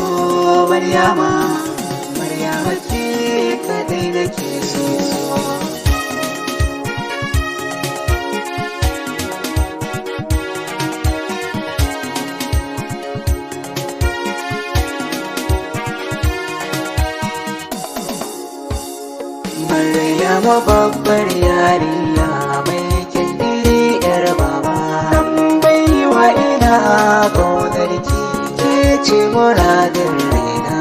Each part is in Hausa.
Maryama, Maryama ke kadai nake so. Maryama babbar yarinya mai kindiri yar baba, dan baiwa ina ƙaunar ki, ke ce muradin raina.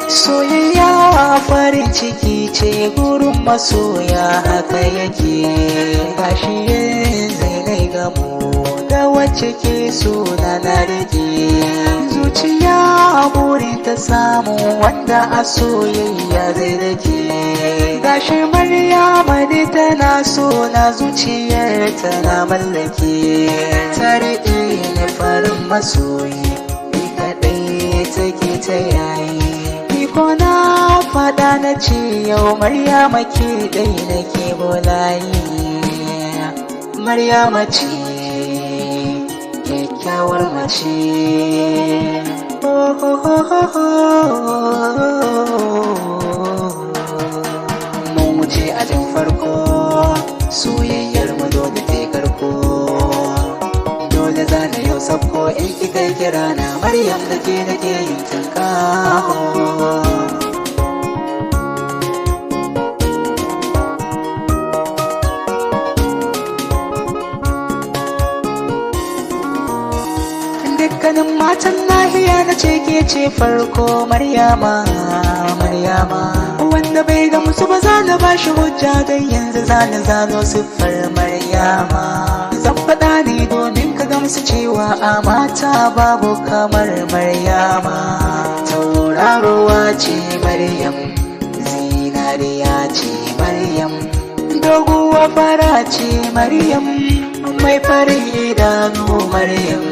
Soyayya farin ciki ce gurin masoya haka yake, gashi yanzu nai gamo da wacce ke so na rike. Zuciya burin ta samu wanda a soyayya zai rike, gashi Maryama ne tana so na zuciyar tana mallake. Ta riƙe ni farin masoyi, ni kaɗai take ta yayi. Ko na faɗa na ce yau Maryama ke ɗai nake bolayi. Maryama ce kyakkyawar mace. Mun wuce ajin farko, soyayyar mu dole ta karko. Dole za na yau sabko in kika kira na Maryam da ke nake yin tunkaho. Dukkanin matan nahiya na ce ke ce farko Maryama, Maryama. Wanda bai ga musu ba za na ba shi hujja don yanzu za na zano siffar Maryama. Zan faɗa ne domin ka gamsu cewa a mata babu kamar Maryama. Tauraruwa ce Maryam, zinariya ce Maryam, doguwa fara ce Maryam, mai farin idanu Maryam.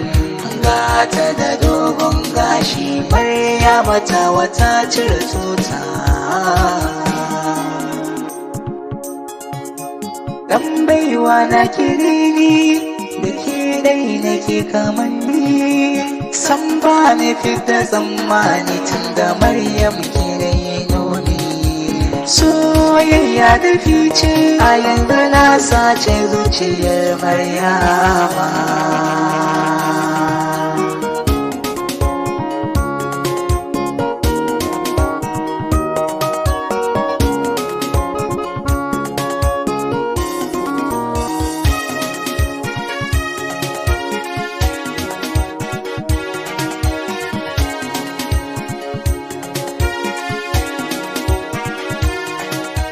Gata da dogon gashi Maryama ta wata cire tuta. Dan baiwa na kirini da ke dai nake kamanni, san ba ni fita tsammani tun da Maryam ke dai nuni. Soyayya da fice a yanzu na sace zuciyar Maryama.